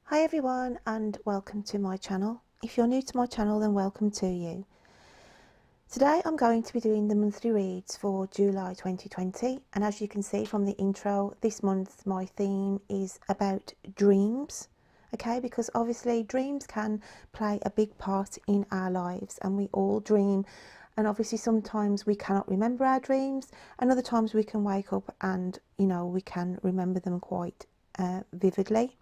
Hi everyone and welcome to my channel. If you're new to my channel, then welcome to you. Today I'm going to be doing the monthly reads for July 2020, and as you can see from the intro, this month my theme is about dreams. Okay, because obviously dreams can play a big part in our lives and we all dream, and obviously sometimes we cannot remember our dreams and other times we can wake up and we can remember them quite vividly.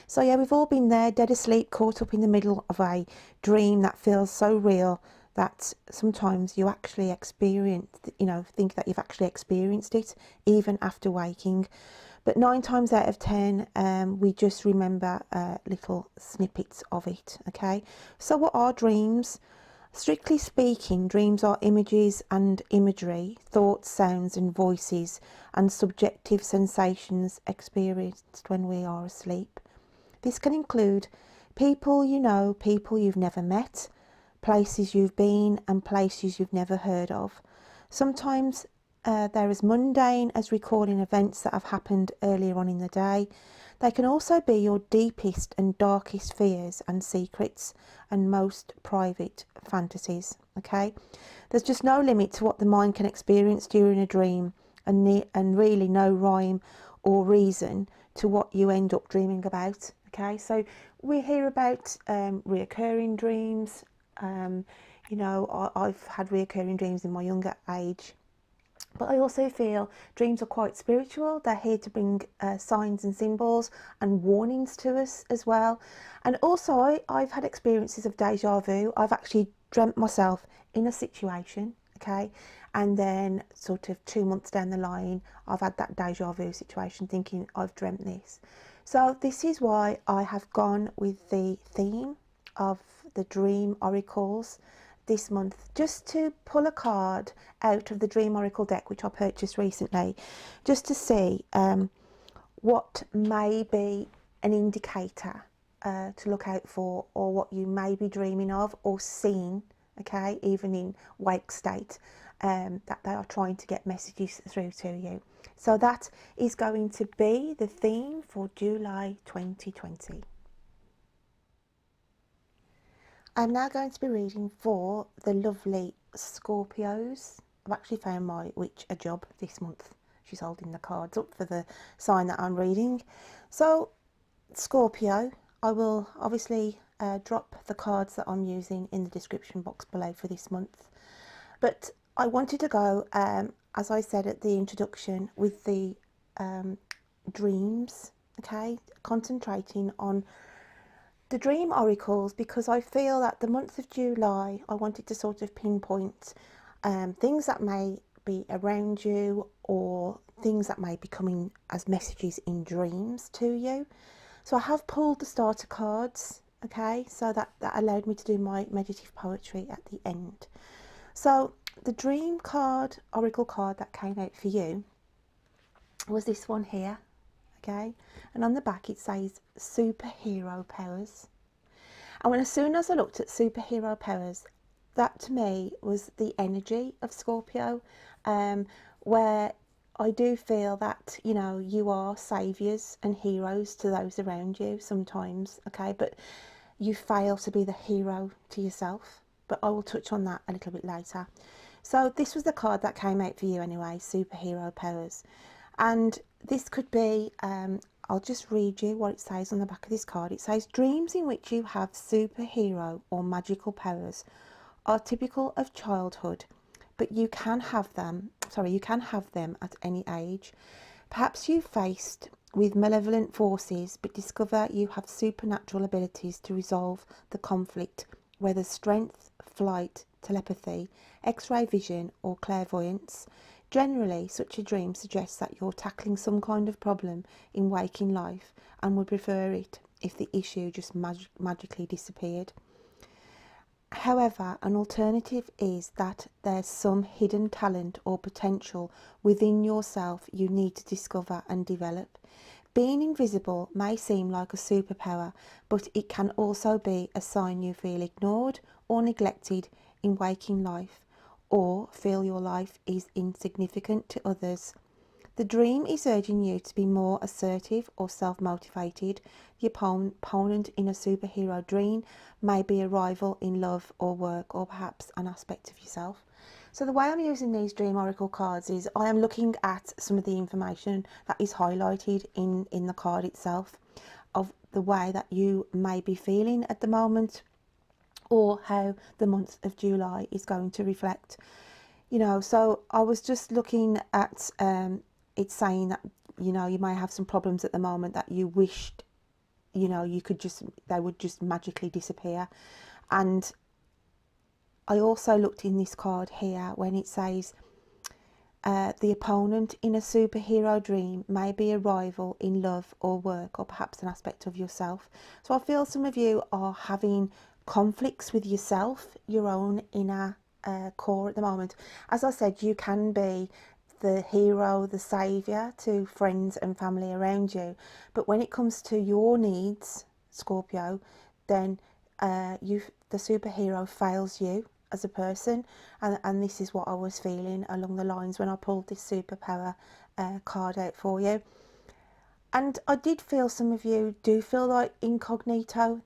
So yeah, we've all been there, dead asleep, caught up in the middle of a dream that feels so real that sometimes you actually think that you've actually experienced it even after waking. But 9 times out of 10, we just remember little snippets of it. Okay, so what are dreams? Strictly speaking, dreams are images and imagery, thoughts, sounds and voices, and subjective sensations experienced when we are asleep. This can include people you know, people you've never met, places you've been and places you've never heard of. Sometimes they're as mundane as recalling events that have happened earlier on in the day. They can also be your deepest and darkest fears and secrets and most private fantasies. Okay, there's just no limit to what the mind can experience during a dream, and really no rhyme or reason to what you end up dreaming about. Okay, so we hear about reoccurring dreams. I've had reoccurring dreams in my younger age, but I also feel dreams are quite spiritual. They're here to bring signs and symbols and warnings to us as well. And also I've had experiences of deja vu. I've actually dreamt myself in a situation, okay, and then sort of 2 months down the line I've had that deja vu situation thinking I've dreamt this. So this is why I have gone with the theme of the dream oracles this month, just to pull a card out of the dream oracle deck which I purchased recently, just to see what may be an indicator to look out for, or what you may be dreaming of or seeing, okay, even in wake state, that they are trying to get messages through to you. So that is going to be the theme for July 2020. I'm now going to be reading for the lovely Scorpios. I've actually found my witch a job this month. She's holding the cards up for the sign that I'm reading. So, Scorpio, I will obviously drop the cards that I'm using in the description box below for this month. But I wanted to go, as I said at the introduction, with the dreams, okay, concentrating on the dream oracles, because I feel that the month of July I wanted to sort of pinpoint things that may be around you, or things that may be coming as messages in dreams to you. So I have pulled the starter cards, okay, so that allowed me to do my meditative poetry at the end. So the dream card, oracle card that came out for you was this one here, okay, and on the back it says superhero powers. And as soon as I looked at superhero powers, that to me was the energy of Scorpio, where I do feel that you are saviours and heroes to those around you sometimes, okay, but you fail to be the hero to yourself. But I will touch on that a little bit later. So this was the card that came out for you anyway, superhero powers. And this could be, I'll just read you what it says on the back of this card. It says, dreams in which you have superhero or magical powers are typical of childhood, but you can have them at any age. Perhaps you faced with malevolent forces, but discover you have supernatural abilities to resolve the conflict, whether strength, flight, telepathy, x-ray vision or clairvoyance. Generally, such a dream suggests that you're tackling some kind of problem in waking life and would prefer it if the issue just magically disappeared. However, an alternative is that there's some hidden talent or potential within yourself you need to discover and develop. Being invisible may seem like a superpower, but it can also be a sign you feel ignored or neglected in waking life, or feel your life is insignificant to others. The dream is urging you to be more assertive or self-motivated. The opponent in a superhero dream may be a rival in love or work, or perhaps an aspect of yourself. So the way I'm using these dream oracle cards is I am looking at some of the information that is highlighted in the card itself, of the way that you may be feeling at the moment, or how the month of July is going to reflect. You know, so I was just looking at it's saying that, you know, you may have some problems at the moment that you wished, you know, you could just, they would just magically disappear. And I also looked in this card here when it says the opponent in a superhero dream may be a rival in love or work, or perhaps an aspect of yourself. So I feel some of you are having conflicts with yourself, your own inner core at the moment. As I said, you can be the hero, the saviour to friends and family around you, but when it comes to your needs, Scorpio, then the superhero fails you as a person, and this is what I was feeling along the lines when I pulled this superpower card out for you. And I did feel some of you do feel like incognito,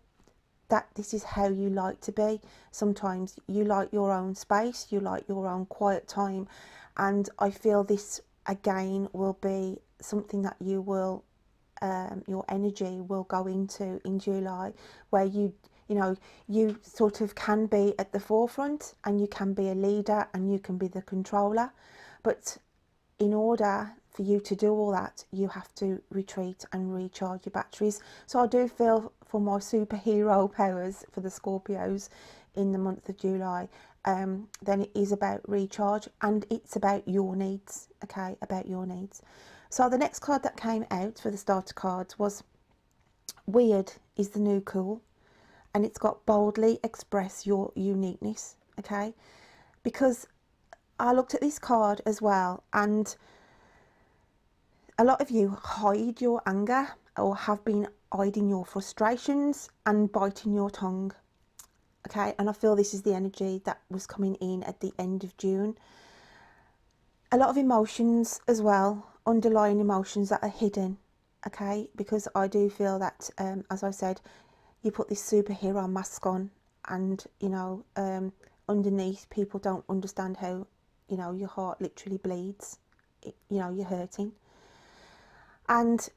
that this is how you like to be. Sometimes you like your own space, you like your own quiet time, and I feel this again will be something that you will your energy will go into in July, where you know, you sort of can be at the forefront, and you can be a leader, and you can be the controller. But in order for you to do all that, you have to retreat and recharge your batteries. So I do feel for my superhero powers for the Scorpios in the month of July, then it is about recharge, and it's about your needs, okay, about your needs. So the next card that came out for the starter cards was Weird is the New Cool, and it's got boldly express your uniqueness, okay? Because I looked at this card as well, and a lot of you hide your anger, or have been hiding your frustrations and biting your tongue, okay? And I feel this is the energy that was coming in at the end of June. A lot of emotions as well, underlying emotions that are hidden, okay? Because I do feel that, as I said, you put this superhero mask on, and, you know, underneath, people don't understand how, you know, your heart literally bleeds. You know, you're hurting. And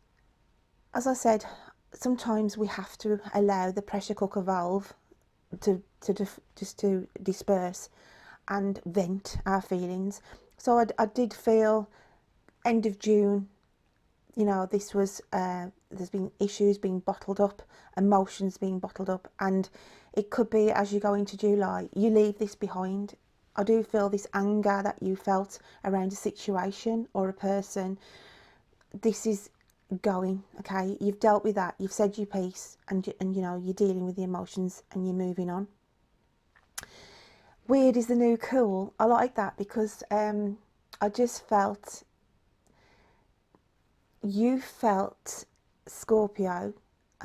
as I said, sometimes we have to allow the pressure cooker valve to disperse and vent our feelings. So I did feel end of June, you know, this was there's been issues being bottled up, emotions being bottled up, and it could be as you go into July, you leave this behind. I do feel this anger that you felt around a situation or a person, this is going, okay? You've dealt with that, you've said your piece, and you know, you're dealing with the emotions and you're moving on. Weird is the new cool. I like that because I just felt, you felt, Scorpio,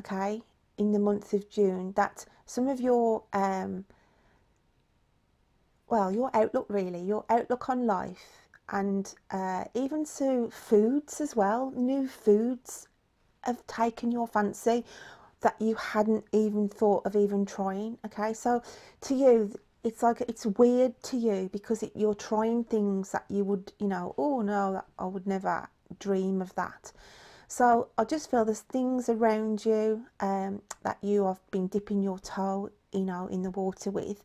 okay, in the month of June, that some of your well, your outlook, really, your outlook on life, and even to foods as well, new foods have taken your fancy that you hadn't even thought of even trying, okay? So to you, it's like, it's weird to you because you're trying things that you would, you know, oh no, I would never dream of that. So I just feel there's things around you that you have been dipping your toe, you know, in the water with,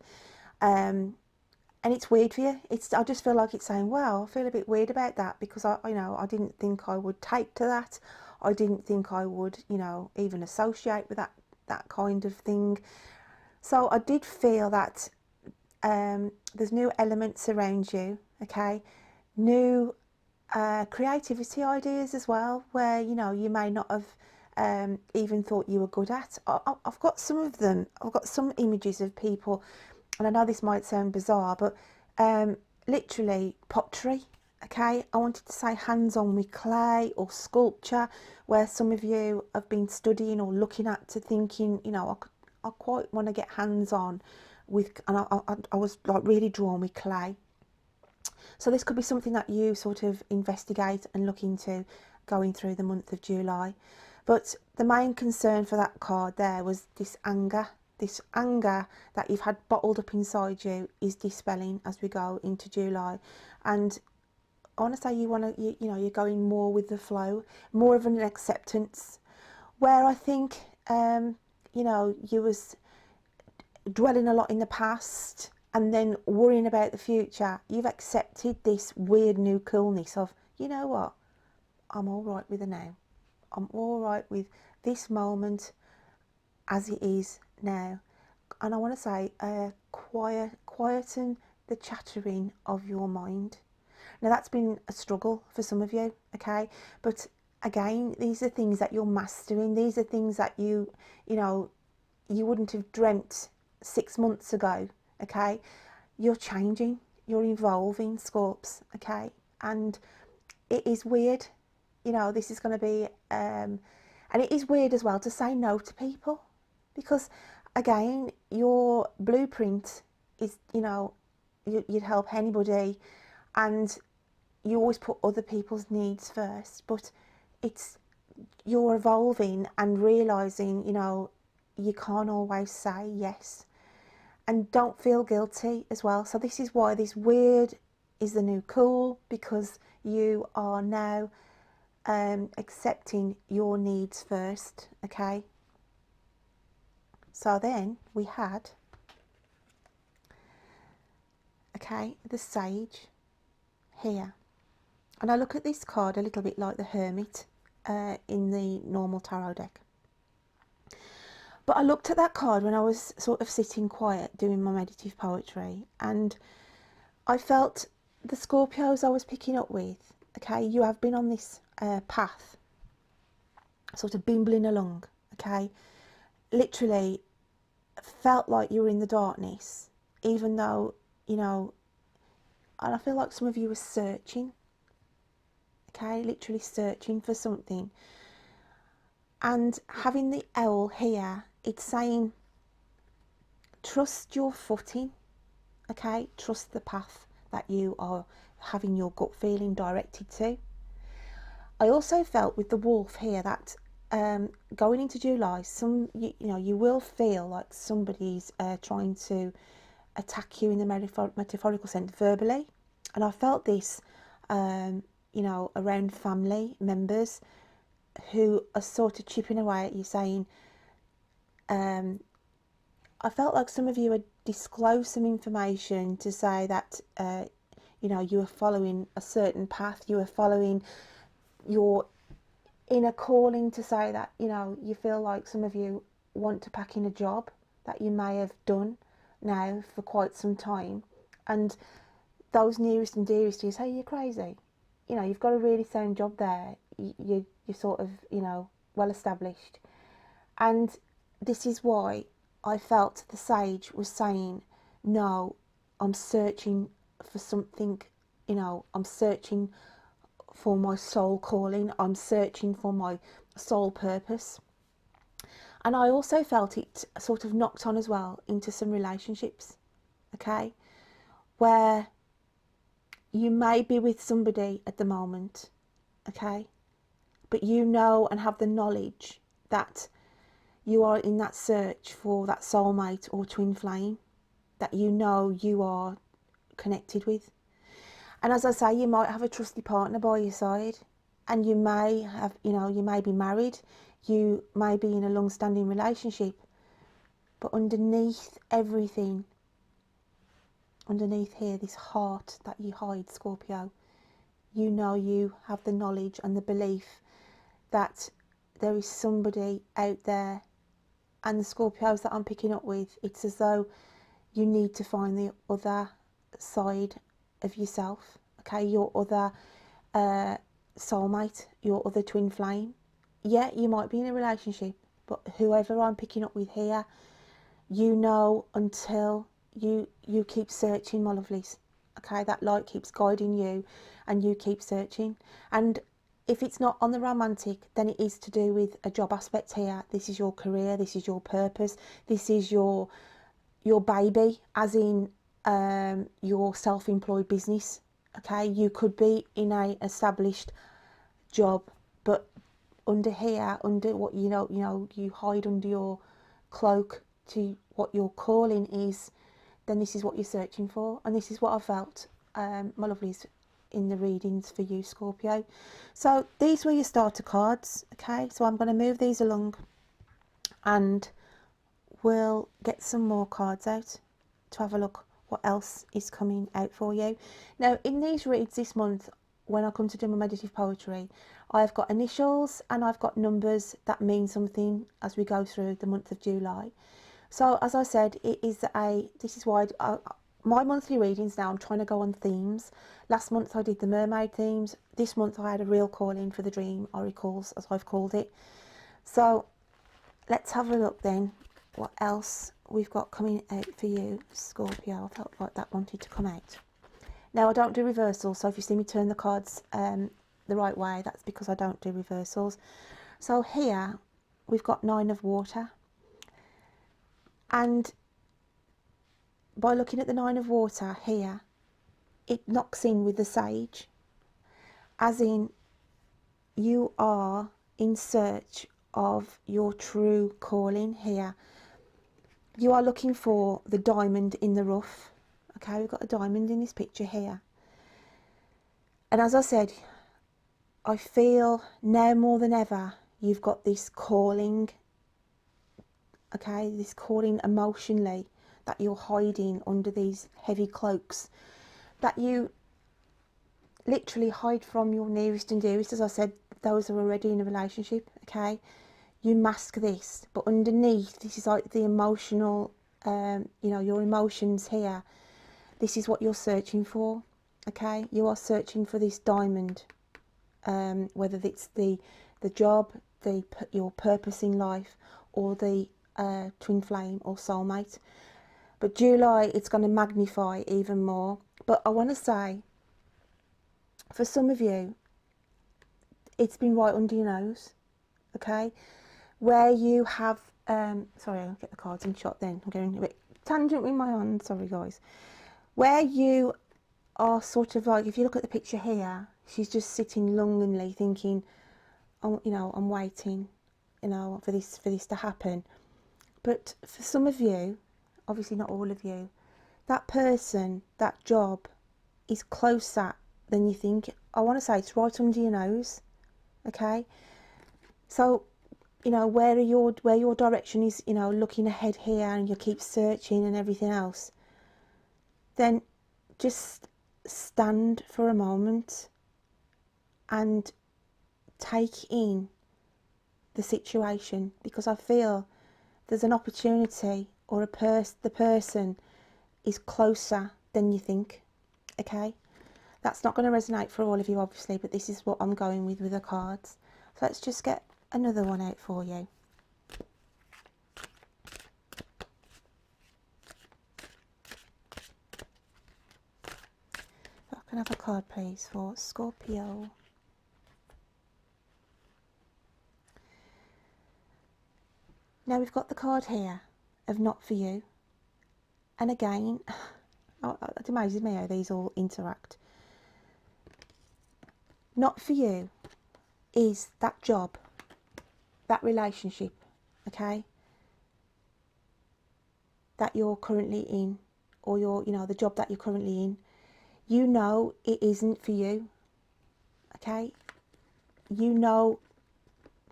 and it's weird for you. I just feel like it's saying, wow, I feel a bit weird about that, because you know, I didn't think I would take to that. I didn't think I would, you know, even associate with that kind of thing. So I did feel that there's new elements around you, okay? New creativity ideas as well, where, you know, you may not have even thought you were good at. I've got some of them. I've got some images of people, and I know this might sound bizarre, but literally pottery, okay? I wanted to say hands-on with clay or sculpture, where some of you have been studying or looking at to thinking, you know, I quite want to get hands-on with, and I was like really drawn with clay. So this could be something that you sort of investigate and look into going through the month of July. But the main concern for that card there was this anger. This anger that you've had bottled up inside you is dispelling as we go into July. And I want to say you know, you're going more with the flow, more of an acceptance. Where I think, you know, you was dwelling a lot in the past and then worrying about the future, you've accepted this weird new coolness of, you know what, I'm all right with the now. I'm all right with this moment as it is now. And I want to say, quieten the chattering of your mind. Now that's been a struggle for some of you, okay? But again, these are things that you're mastering. These are things that you know, you wouldn't have dreamt 6 months ago, okay? You're changing, you're evolving, Scorps, okay? And it is weird, you know, this is going to be, and it is weird as well to say no to people, because again, your blueprint is, you know, you'd help anybody and you always put other people's needs first, but you're evolving and realising, you know, you can't always say yes. And don't feel guilty as well. So this is why this weird is the new cool, because you are now accepting your needs first, okay? So then we had, okay, the Sage here. And I look at this card a little bit like the Hermit in the normal tarot deck. But I looked at that card when I was sort of sitting quiet doing my meditative poetry, and I felt the Scorpios I was picking up with, okay, you have been on this path, sort of bimbling along, okay, literally felt like you were in the darkness, even though, you know, and I feel like some of you were searching, okay, literally searching for something. And having the owl here, it's saying trust your footing, okay, trust the path that you are having your gut feeling directed to. I also felt with the wolf here that going into July, you know, you will feel like somebody's trying to attack you in the metaphorical sense verbally, and I felt this you know, around family members who are sort of chipping away at you, saying I felt like some of you had disclosed some information to say that you know, you were following a certain path, you were following your inner calling, to say that, you know, you feel like some of you want to pack in a job that you may have done now for quite some time, and those nearest and dearest to you say you're crazy, you know, you've got a really sound job there, you're sort of, you know, well established. And this is why I felt the Sage was saying, no, I'm searching for something, you know, I'm searching for my soul calling, I'm searching for my soul purpose. And I also felt it sort of knocked on as well into some relationships, okay, where you may be with somebody at the moment, okay, but you know and have the knowledge that you are in that search for that soulmate or twin flame that you know you are connected with. And as I say, you might have a trusty partner by your side, and you may have, you know, you may be married, you may be in a long-standing relationship, but underneath everything, underneath here, this heart that you hide, Scorpio, you know you have the knowledge and the belief that there is somebody out there. And the Scorpios that I'm picking up with, it's as though you need to find the other side of yourself, okay, your other soulmate, your other twin flame. Yeah, you might be in a relationship, but whoever I'm picking up with here, you know, until you keep searching, my lovelies, okay, that light keeps guiding you and you keep searching. And if it's not on the romantic, then it is to do with a job aspect here. This is your career, this is your purpose, this is your baby, as in your self-employed business, Okay, you could be in a established job, but under here, under what you hide under your cloak to what your calling is, then this is what you're searching for, and this is what I felt, my lovelies, in the readings for you, Scorpio. So these were your starter cards. Okay, so I'm going to move these along, and we'll get some more cards out to have a look what else is coming out for you. Now, in these reads this month, when I come to do my meditative poetry, I've got initials and I've got numbers that mean something as we go through the month of July. So as I said, this is why my monthly readings now, I'm trying to go on themes. Last month I did the mermaid themes. This month I had a real calling for the dream oracles, as I've called it. So let's have a look then what else we've got coming out for you, Scorpio. I felt like that wanted to come out. Now, I don't do reversals, so if you see me turn the cards the right way, that's because I don't do reversals. So here we've got 9 of water, and by looking at the 9 of water here, it knocks in with the sage, as in you are in search of your true calling here. You are looking for the diamond in the rough. Okay, we've got a diamond in this picture here. And as I said, I feel now more than ever you've got this calling, okay, this calling emotionally that you're hiding under these heavy cloaks, that you literally hide from your nearest and dearest. As I said, those are already in a relationship, okay? You mask this, but underneath, this is like the emotional, your emotions here. This is what you're searching for, okay? You are searching for this diamond, whether it's the job, your purpose in life, or the twin flame or soulmate. But July, it's going to magnify even more. But I want to say, for some of you, it's been right under your nose, okay? Where you have, sorry, I'll get the cards in shot then. I'm going a bit tangent with my hand, sorry guys. Where you are sort of like, if you look at the picture here, she's just sitting longingly thinking, oh, I'm waiting, for this to happen. But for some of you, obviously not all of you, that person, that job is closer than you think. I want to say it's right under your nose, okay? So, where your direction is, looking ahead here, and you keep searching and everything else, then just stand for a moment and take in the situation, because I feel there's an opportunity, or the person is closer than you think, okay? That's not going to resonate for all of you, obviously, but this is what I'm going with the cards. So let's just get another one out for you. If I can have a card, please, for Scorpio. Now we've got the card here of not for you. And again, it amazes me how these all interact. Not for you is that job, that relationship, okay, that you're currently in, or the job that you're currently in. It isn't for you, okay?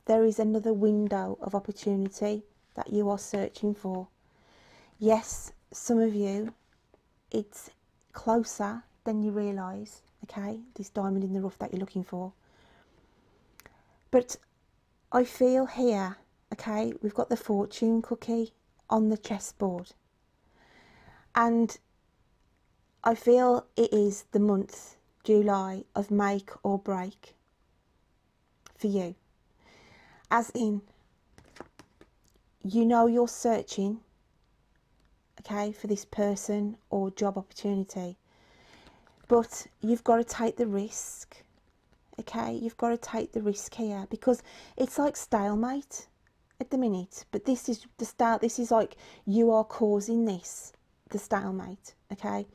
There is another window of opportunity that you are searching for. Yes, some of you, it's closer than you realise, okay, this diamond in the rough that you're looking for. But I feel here, okay, we've got the fortune cookie on the chessboard, and I feel it is the month, July, of make or break for you. As in, you're searching, okay, for this person or job opportunity, but you've got to take the risk, okay? You've got to take the risk here, because it's like stalemate at the minute, but this is like you are causing the stalemate, okay?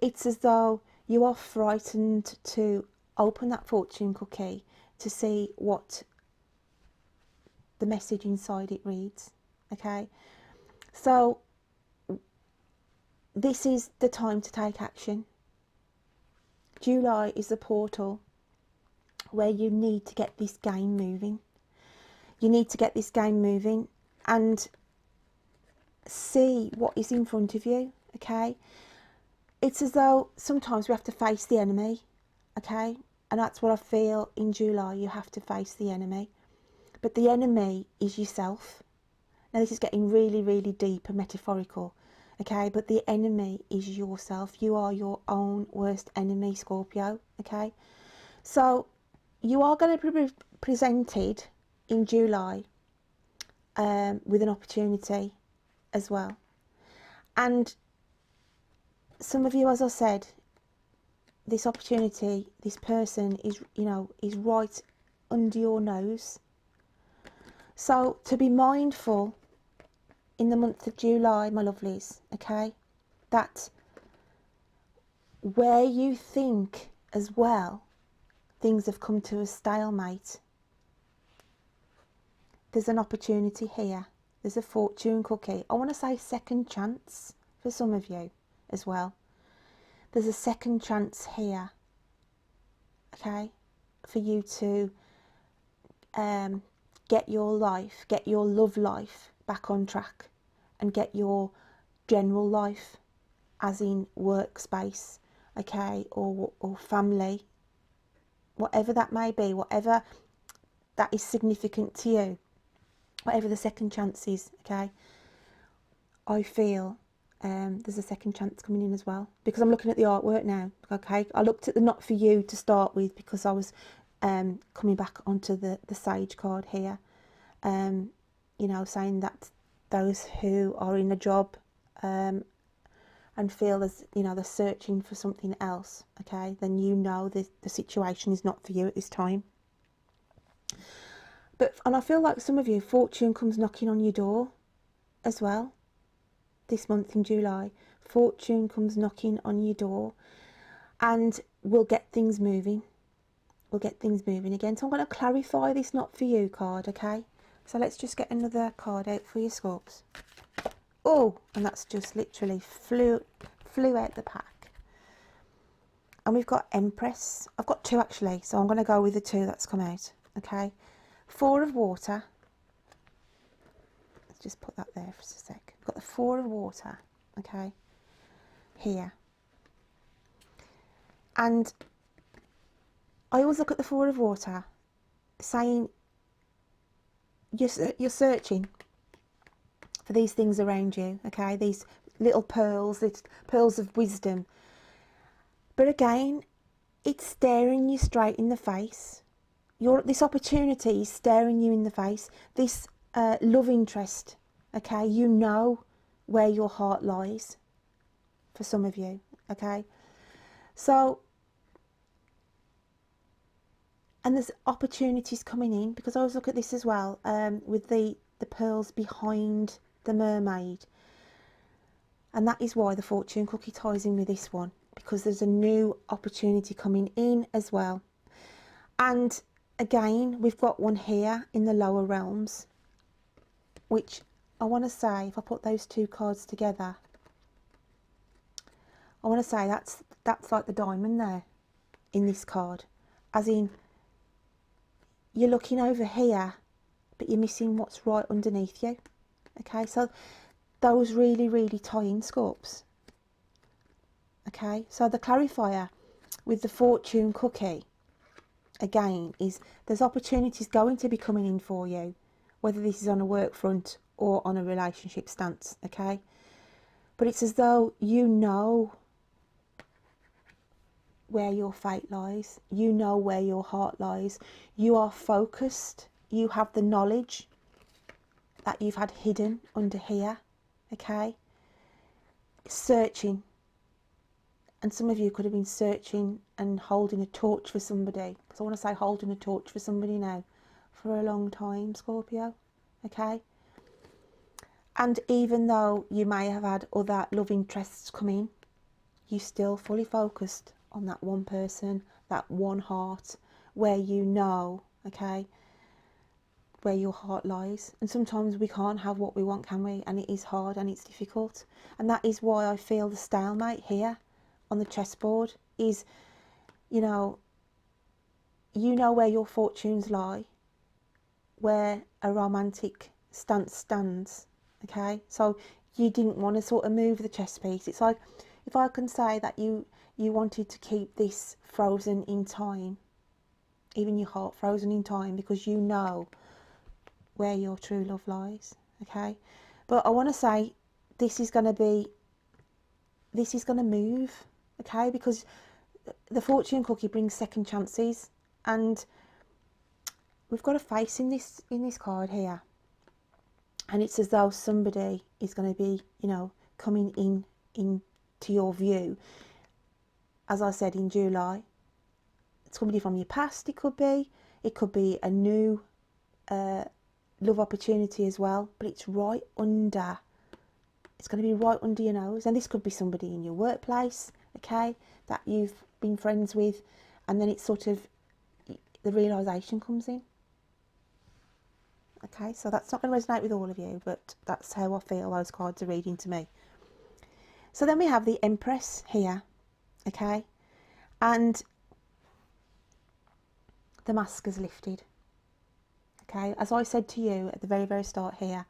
It's as though You are frightened to open that fortune cookie to see what the message inside it reads. Okay, so this is the time to take action. July is the portal where you need to get this game moving. You need to get this game moving and see what is in front of you. Okay, it's as though sometimes we have to face the enemy. Okay, and that's what I feel in July. You have to face the enemy, but the enemy is yourself. Now this is getting really, really deep and metaphorical. Okay, but the enemy is yourself. You are your own worst enemy, Scorpio. Okay, so you are going to be presented in July with an opportunity as well. And some of you, as I said, this opportunity, this person is, is right under your nose. So to be mindful in the month of July, my lovelies, okay, that where you think as well things have come to a stalemate, there's an opportunity here. There's a fortune cookie. I want to say second chance for some of you as well. There's a second chance here, okay, for you to get your life, get your love life back on track and get your general life, as in workspace, okay, or family, whatever that may be, whatever that is significant to you, whatever the second chance is, okay. I feel there's a second chance coming in as well, because I'm looking at the artwork now. Okay, I looked at the not for you to start with because I was coming back onto the sage card here, saying that those who are in a job and feel as they're searching for something else, okay, then the situation is not for you at this time. And I feel like some of you, fortune comes knocking on your door as well. This month in July, fortune comes knocking on your door, and we'll get things moving. We'll get things moving again. So I'm going to clarify this not for you card, okay? So let's just get another card out for your Scorps. Oh, and that's just literally flew out the pack. And we've got Empress. I've got two actually, so I'm going to go with the two that's come out, okay? Four of Water. Let's just put that there for a sec. We've got the Four of Water, okay, here. And I always look at the Four of Water saying you're searching for these things around you, okay, these little pearls of wisdom. But again, it's staring you straight in the face. This opportunity is staring you in the face. This love interest, okay, you know where your heart lies for some of you, okay. So, and there's opportunities coming in, because I always look at this as well, with the pearls behind the mermaid. And that is why the fortune cookie ties in with this one, because there's a new opportunity coming in as well. And again, we've got one here in the lower realms, which I want to say, if I put those two cards together, I want to say that's like the diamond there in this card, as in you're looking over here but you're missing what's right underneath you, okay. So those really, really tie in, Scorps, okay. So the clarifier with the fortune cookie again is there's opportunities going to be coming in for you, whether this is on a work front or on a relationship stance, okay. But it's as though you know where your fate lies, you know where your heart lies, you are focused, you have the knowledge that you've had hidden under here, okay, searching. And some of you could have been searching and holding a torch for somebody, because I want to say holding a torch for somebody now for a long time, Scorpio, okay. And even though you may have had other love interests come in, you still fully focused on that one person, that one heart, where you know, okay, where your heart lies. And sometimes we can't have what we want, can we? And it is hard and it's difficult. And that is why I feel the stalemate here on the chessboard is, you know where your fortunes lie, where a romantic stance stands, okay? So you didn't want to sort of move the chess piece. It's like, if I can say that you wanted to keep this frozen in time, even your heart frozen in time, because you know where your true love lies, okay? But I want to say this is going to move, okay? Because the fortune cookie brings second chances, and we've got a face in this card here, and it's as though somebody is going to be, coming into your view. As I said, in July, it's somebody from your past. It could be a new love opportunity as well, but it's going to be right under your nose. And this could be somebody in your workplace, okay, that you've been friends with, and then it's sort of the realization comes in. Okay, so that's not going to resonate with all of you, but that's how I feel those cards are reading to me. So then we have the Empress here, okay, and the mask is lifted. Okay, as I said to you at the very, very start here,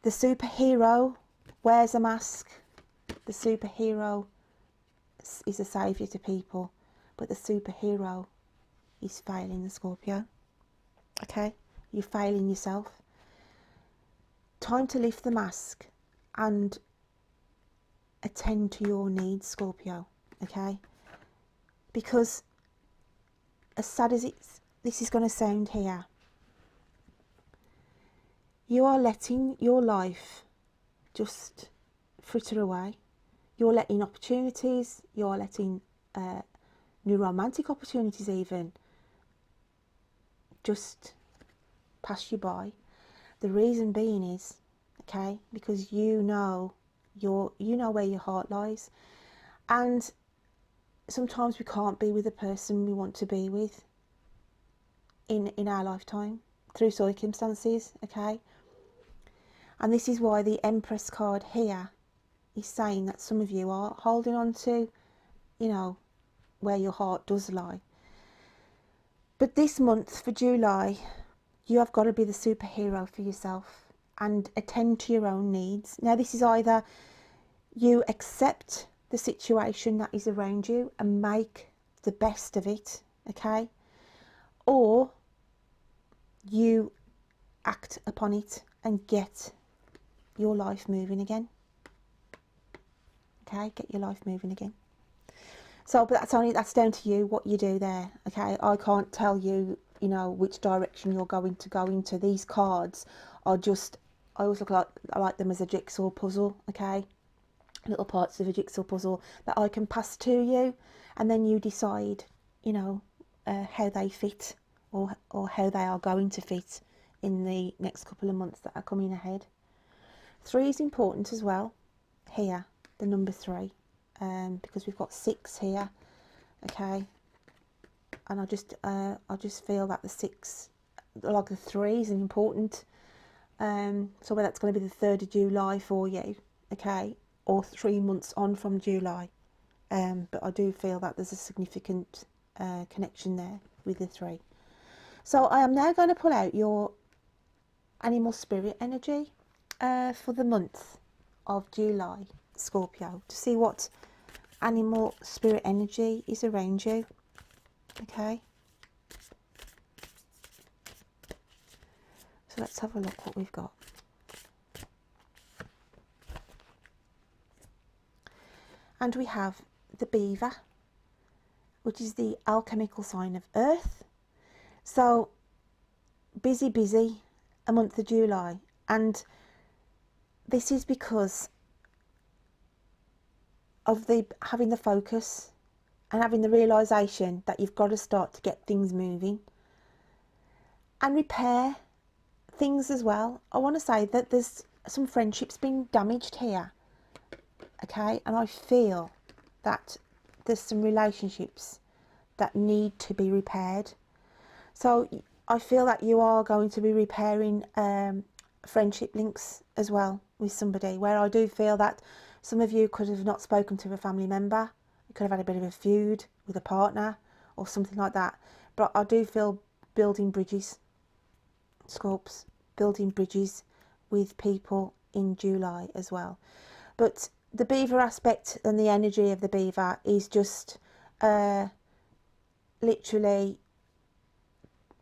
the superhero wears a mask. The superhero is a saviour to people, but the superhero is failing the Scorpio. Okay, you're failing yourself. Time to lift the mask and attend to your needs, Scorpio. Okay, because as sad as this is going to sound here, you are letting your life just fritter away. You're letting opportunities, you're letting new romantic opportunities even just pass you by. The reason being is, okay, because you know where your heart lies, and sometimes we can't be with the person we want to be with in our lifetime through circumstances, okay? And this is why the Empress card here is saying that some of you are holding on to, where your heart does lie. But this month, for July, you have got to be the superhero for yourself and attend to your own needs. Now, this is either you accept the situation that is around you and make the best of it, okay? Or you act upon it and get your life moving again. Okay, get your life moving again. So, but that's down to you what you do there. Okay, I can't tell you, which direction you're going to go into. These cards are just, I always I like them as a jigsaw puzzle. Okay, little parts of a jigsaw puzzle that I can pass to you, and then you decide, how they fit or how they are going to fit in the next couple of months that are coming ahead. 3 is important as well here, the number 3, because we've got 6 here, okay, and I just feel that the 6, like the 3, is important. So whether that's going to be the 3rd of July for you, okay, or 3 months on from July, but I do feel that there's a significant connection there with the 3. So I am now going to pull out your animal spirit energy for the month of July, Scorpio, to see what animal spirit energy is around you. Okay, so let's have a look what we've got. And we have the beaver, which is the alchemical sign of Earth. So busy a month of July, and this is because of having the focus and having the realization that you've got to start to get things moving and repair things as well. I want to say that there's some friendships been damaged here, okay, and I feel that there's some relationships that need to be repaired. So I feel that you are going to be repairing friendship links as well with somebody, where I do feel that some of you could have not spoken to a family member. You could have had a bit of a feud with a partner or something like that. But I do feel building bridges, Scorps, building bridges with people in July as well. But the beaver aspect and the energy of the beaver is just literally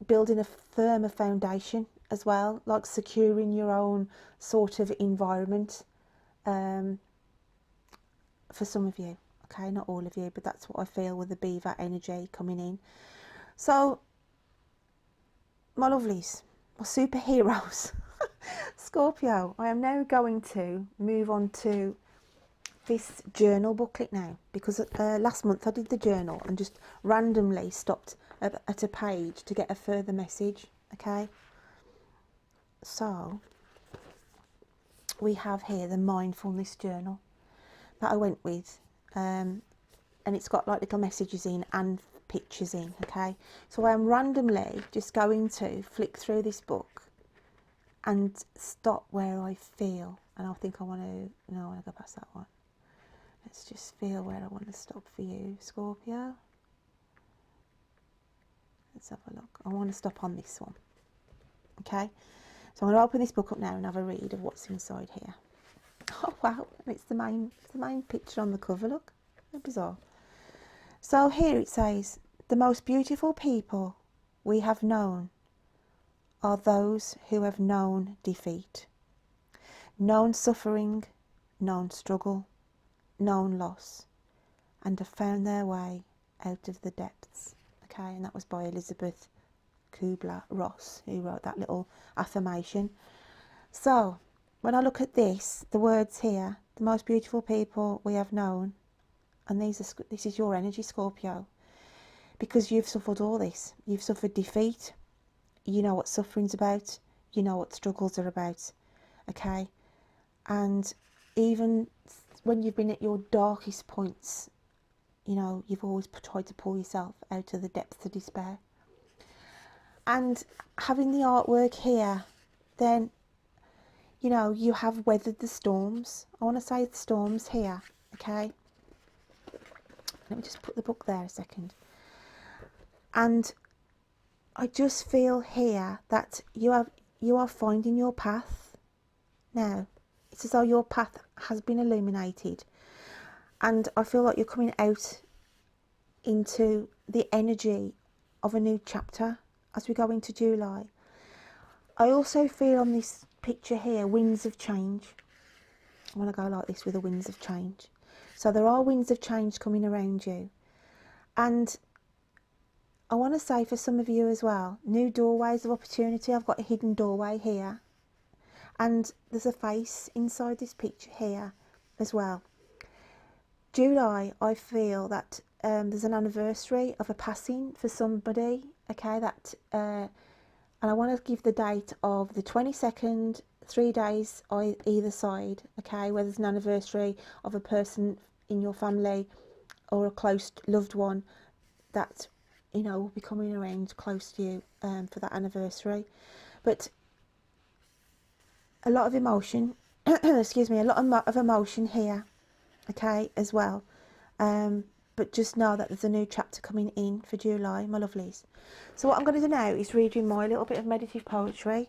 building a firmer foundation as well, like securing your own sort of environment for some of you. Okay, not all of you, but that's what I feel with the beaver energy coming in. So, my lovelies, my superheroes, Scorpio, I am now going to move on to this journal booklet now, because last month I did the journal and just randomly stopped at a page to get a further message. Okay, so we have here the mindfulness journal that I went with, and it's got like little messages in and pictures in. Okay, so I am randomly just going to flick through this book and stop where I feel, and I think I want to, no, I want to go past that one. Let's just feel where I want to stop for you, Scorpio. Let's have a look. I want to stop on this one. Okay, so I'm going to open this book up now and have a read of what's inside here. Oh wow, and it's the main picture on the cover. Look, how bizarre. So here it says, the most beautiful people we have known are those who have known defeat, known suffering, known struggle, known loss, and have found their way out of the depths. Okay, and that was by Elizabeth Kubler-Ross, who wrote that little affirmation. So when I look at this, the words here, the most beautiful people we have known, and this is your energy, Scorpio, because you've suffered all this. You've suffered defeat. You know what suffering's about. You know what struggles are about. Okay, and even when you've been at your darkest points, you know, you've always tried to pull yourself out of the depths of despair. And having the artwork here, then, you know, you have weathered the storms. I want to say the storms here, okay? Let me just put the book there a second. And I just feel here that you are finding your path now. It's as though your path has been illuminated, and I feel like you're coming out into the energy of a new chapter as we go into July. I also feel on this picture here, winds of change. I want to go like this with the winds of change. So there are winds of change coming around you, and I want to say for some of you as well, new doorways of opportunity. I've got a hidden doorway here, and there's a face inside this picture here as well. July, I feel that there's an anniversary of a passing for somebody, okay, that and I want to give the date of the 22nd, 3 days either side, okay, where there's an anniversary of a person in your family or a close loved one that, you know, will be coming around close to you for that anniversary. But a lot of emotion, excuse me, a lot of emotion here, okay, as well. But just know that there's a new chapter coming in for July, my lovelies. So what I'm going to do now is read you my little bit of meditative poetry.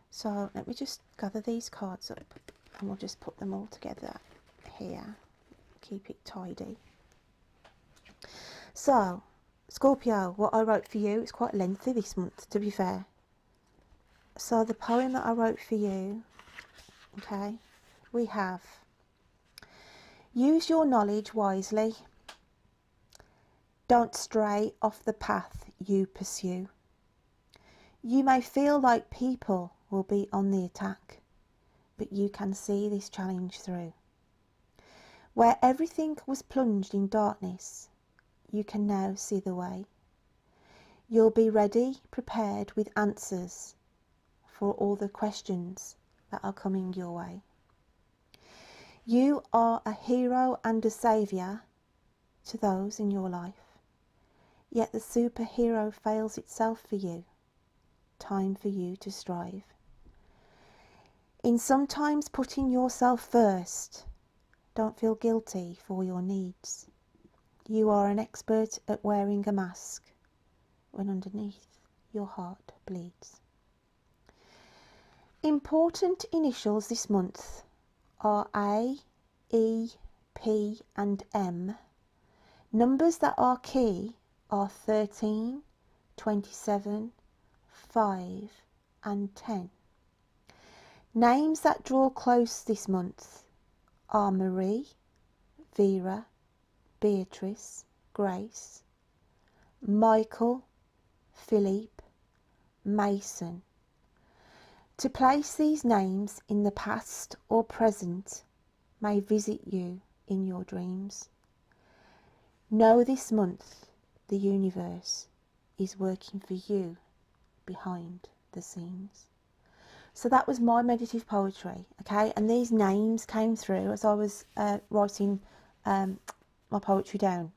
So let me just gather these cards up and we'll just put them all together here. Keep it tidy. So, Scorpio, what I wrote for you, it's quite lengthy this month, to be fair. So the poem that I wrote for you, okay, we have: use your knowledge wisely. Don't stray off the path you pursue. You may feel like people will be on the attack, but you can see this challenge through. Where everything was plunged in darkness, you can now see the way. You'll be ready, prepared with answers for all the questions that are coming your way. You are a hero and a saviour to those in your life. Yet the superhero fails itself for you. Time for you to strive. In sometimes putting yourself first, don't feel guilty for your needs. You are an expert at wearing a mask when underneath your heart bleeds. Important initials this month are A, E, P and M. Numbers that are key are 13, 27, 5 and 10. Names that draw close this month are Marie, Vera, Beatrice, Grace, Michael, Philippe, Mason. To place these names in the past or present may visit you in your dreams. Know this month the universe is working for you behind the scenes. So that was my meditative poetry, okay? And these names came through as I was writing my poetry down.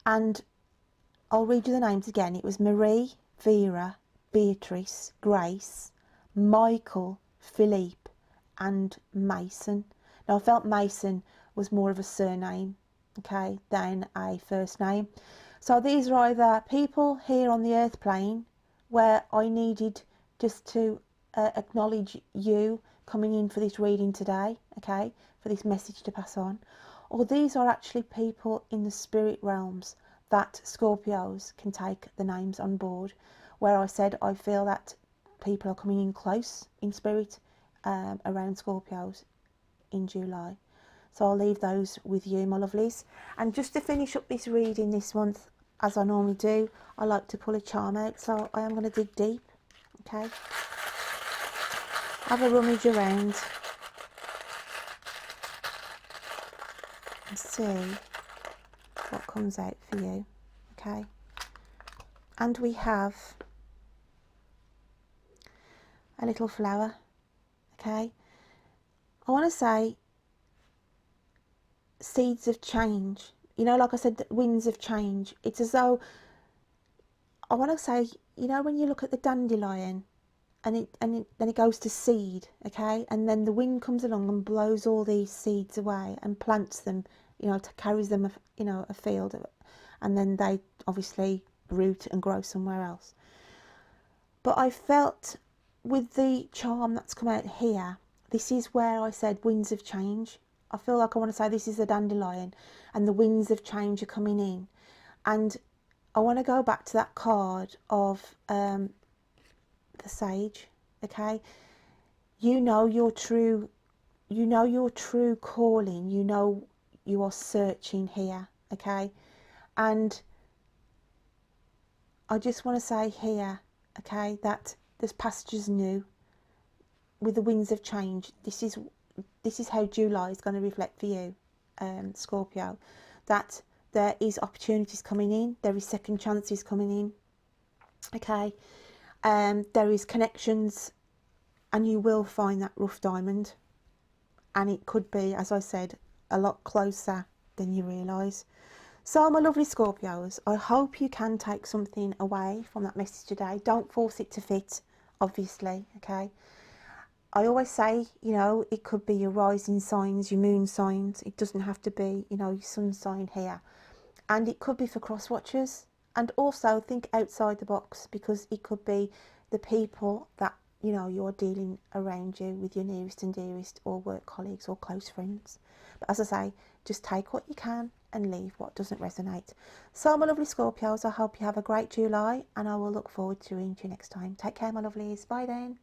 And I'll read you the names again. It was Marie, Vera, Beatrice, Grace, Michael, Philippe and Mason. Now I felt Mason was more of a surname, okay, than a first name. So these are either people here on the earth plane where I needed just to acknowledge you coming in for this reading today, okay, for this message to pass on. Or these are actually people in the spirit realms that Scorpios can take the names on board, where I said I feel that people are coming in close in spirit around Scorpios in July. So I'll leave those with you, my lovelies. And just to finish up this reading this month, as I normally do, I like to pull a charm out. So I am going to dig deep, okay? Have a rummage around and see what comes out for you, okay? And we have a little flower, okay? I want to say seeds of change. You know, like I said, the winds of change. It's as though, I want to say, you know, when you look at the dandelion and then it goes to seed, okay, and then the wind comes along and blows all these seeds away and plants them, you know, carries them, you know, a field, and then they obviously root and grow somewhere else. But I felt with the charm that's come out here, this is where I said winds of change. I feel like I want to say this is the dandelion and the winds of change are coming in. And I want to go back to that card of the sage, okay? You know your true calling, you know you are searching here, okay? And I just want to say here, okay, that there's pastures new with the winds of change. This is how July is going to reflect for you, Scorpio, that there is opportunities coming in, there is second chances coming in, okay, there is connections, and you will find that rough diamond, and it could be, as I said, a lot closer than you realise. So my lovely Scorpios, I hope you can take something away from that message today. Don't force it to fit, obviously, okay? I always say, you know, it could be your rising signs, your moon signs. It doesn't have to be, you know, your sun sign here. And it could be for cross watchers. And also think outside the box, because it could be the people that, you know, you're dealing around you with, your nearest and dearest, or work colleagues or close friends. But as I say, just take what you can and leave what doesn't resonate. So my lovely Scorpios, I hope you have a great July, and I will look forward to reading you next time. Take care, my lovelies. Bye then.